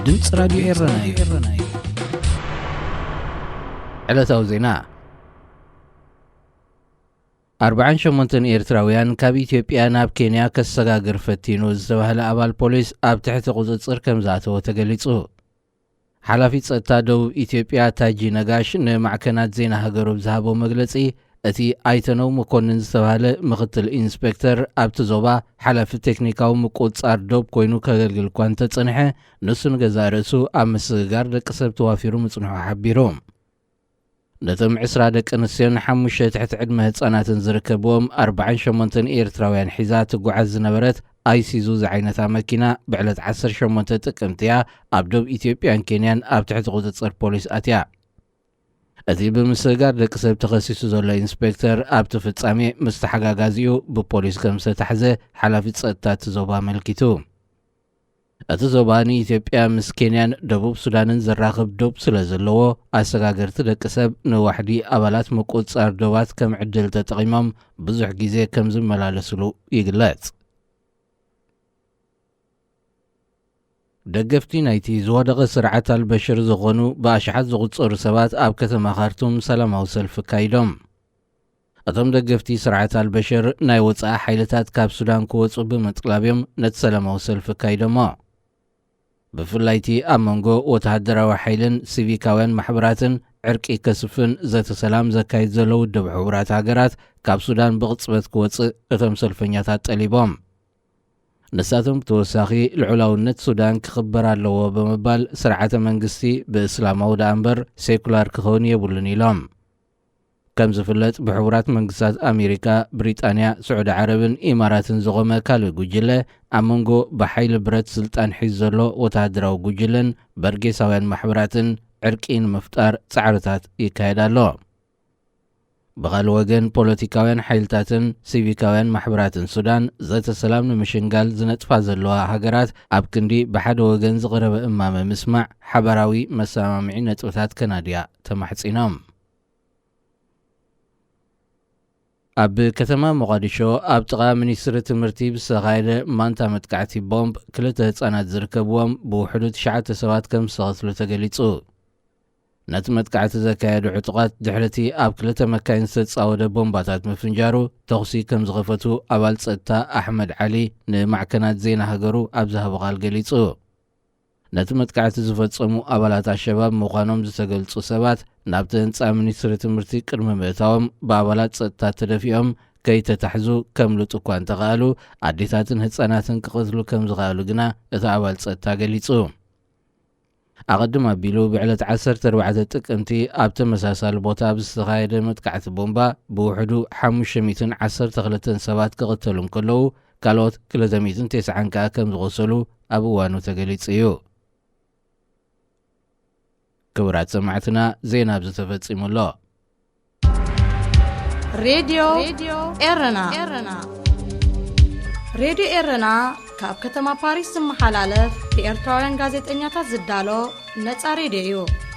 ድምጽ ራዲዮ ኤረና ዕለታዊ ዜና 48 ኤርትራውያን ካብ ኢትዮጵያ ናብ ኬንያ ከሰጋግር ፈቲኑ ዝተባህለ አባል ፖሊስ ኣብ ትሕቲ ቁጽጽር ከም ዝኣተወ ተገሊጹ። ሓላፊ ጸጥታ ደቡብ ኢትዮጵያ ታጂ ነጋሽ ንማዕከናት ዜና ሃገሩ ዝሃቦ መግለጺ እቲ ኣይተነው መኮንን ዝተባህለ ምክትል ኢንስፔክተር ኣብቲ ዞባ ሓላፊ ቴክኒካዊ ምቁጽጻር ዶብ ኮይኑ ከገልግል እኳ እንተጸንሐ ንሱ ንገዛ ርእሱ ኣብ ምስግጋር ደቂ ሰብ ተዋፊሩ ምጽንሑ ሓቢሩ። ነቶም 20 ደቂ ኣንስትዮን 5 ትሕቲ ዕድመ ህጻናትን ዝርከብዎም 48 ኤርትራውያን ሒዛ ትጓዓዝ ዝነበረት ኣይሲዙ ዝዓይነታ መኪና ብዕለት 18 ጥቅምት ኣብ ደቡብ ኢትዮጵያን ኬንያን ኣብ ትሕቲ ቁጽጽር ፖሊስ ኣትያ። እቲ ብምስጋር ደቂ ሰብ ተኸሲሱ ዘሎ ኢንስፔክተር ኣብቲ ፍጻሜ ምስ ተሓጋጋዚኡ ብፖሊስ ከም ዝተታሕዘ ሓላፊ ጸጥታ እቲ ዞባ ኣመልኪቱ። እቲ ዞባ ንኢትዮጵያ ምስ ኬንያን ደቡብ ሱዳንን ዘራኽብ ዶብ ስለ ዘለዎ ኣሰጋገርቲ ደቂ ሰብ ንዋሕዲ ኣባላት ምቁጽጻር ዶባት ከም ዕድል ተጠቒሞም ብዙሕ ግዜ ከም ዝመላለስሉ ይግለጽ። ደገፍቲ ናይቲ ዝወደቐ ስርዓት አልበሽር ዝኾኑ ብኣሽሓት ዝቝጸሩ ሰባት ኣብ ከተማ ካርቱም ሰላማዊ ሰልፊ ካይዶም። እቶም ደገፍቲ ስርዓት አልበሽር ናይ ወፃኢ ሓይልታት ካብ ሱዳን ክወፁ ብምጥላብዮም ነቲ ሰላማዊ ሰልፊ ካይዶሞ። ብፍላይቲ ኣብ መንጎ ወተሃደራዊ ሓይልን ሲቪካውያን ማሕበራትን ዕርቂ ከስፍን ዘተ ሰላም ዘካይድ ዘሎ ውድብ ሕቡራት ሃገራት ካብ ሱዳን ብቕጽበት ክወፅእ እቶም ሰልፈኛታት ጠሊቦም። ንሳቶም ብተወሳኺ ልዑላውነት ሱዳን ክኽበር ኣለዎ ብምባል ስርዓተ መንግስቲ ብእስላማዊ ዳ እምበር ሴኩላር ክኸውን የብሉን ኢሎም። ከም ዝፍለጥ ብሕቡራት መንግስታት ኣሜሪካ፣ ብሪጣንያ፣ ስዑድ ዓረብን ኢማራትን ዝቖመ ካልእ ጉጅለ ኣብ መንጎ ብሓይሊ ብረት ስልጣን ሒዙ ዘሎ ወተሃደራዊ ጉጅለን በርጌሳውያን ማሕበራትን ዕርቂ ንምፍጣር ጻዕርታት ይካየድ ኣሎ። ብኻልእ ወገን ፖለቲካውያን ሓይልታትን ሲቪካውያን ማሕበራትን ሱዳን ዘተ ሰላም ንምሽንጋል ዝነጥፋ ዘለዋ ሃገራት ኣብ ክንዲ ብሓደ ወገን ዝቐረበ እማመ ምስማዕ ሓበራዊ መሰማምዒ ነጥብታት ከናድያ ተማሕጺኖም። ኣብ ከተማ ሞቃዲሾ ኣብ ጥቓ ሚኒስትሪ ትምህርቲ ብዝተኻየደ ማንታ መጥቃዕቲ ቦምብ 2 ህጻናት ዝርከብዎም ብውሕዱ 9 ሰባት ከም ዝተቐትሉ ተገሊጹ። ነቲ መጥቃዕቲ ዘካየዱ ዕጡቓት ድሕርቲ ኣብ 2 መካይን ዝተጻወደ ቦምባታት ምፍንጃሩ ተኽሲ ከም ዝኸፈቱ ኣባል ጸጥታ ኣሕመድ ዓሊ ንማዕከናት ዜና ሃገሩ ኣብ ዝሃቦ ቓል ገሊጹ። ነቲ መጥቃዕቲ ዝፈጸሙ ኣባላት ኣሸባብ ምዃኖም ዝተገልጹ ሰባት ናብቲ ህንፃ ሚኒስትሪ ትምህርቲ ቅድሚ ምእታዎም ብኣባላት ጸጥታ ተደፊኦም ከይተታሕዙ ከምልጡ እኳ እንተኽኣሉ ኣዴታትን ህፃናትን ክቐትሉ ከም ዝኽኣሉ ግና እቲ ኣባል ጸጥታ ገሊጹ። ኣቐድም ኣቢሉ ብዕለት 14 ጥቅምቲ ኣብ ተመሳሳሊ ቦታ ብዝተኻየደ መጥቃዕቲ ቦምባ ብውሕዱ 512 ሰባት ክቕተሉ እንከለዉ ካልኦት 290 ከዓ ከም ዝቖሰሉ ኣብ እዋኑ ተገሊጹ እዩ። ክቡራት ሰማዕትና ዜና ብዝተፈጺሙ ኣሎ። ሬድዮ ኤረና ሬድዮ ኤረና ካብ ከተማ ፓሪስ ዝመሓላለፍ ብኤርትራውያን ጋዜጠኛታት ዝዳሎ ነፃ ሬድዮ እዩ።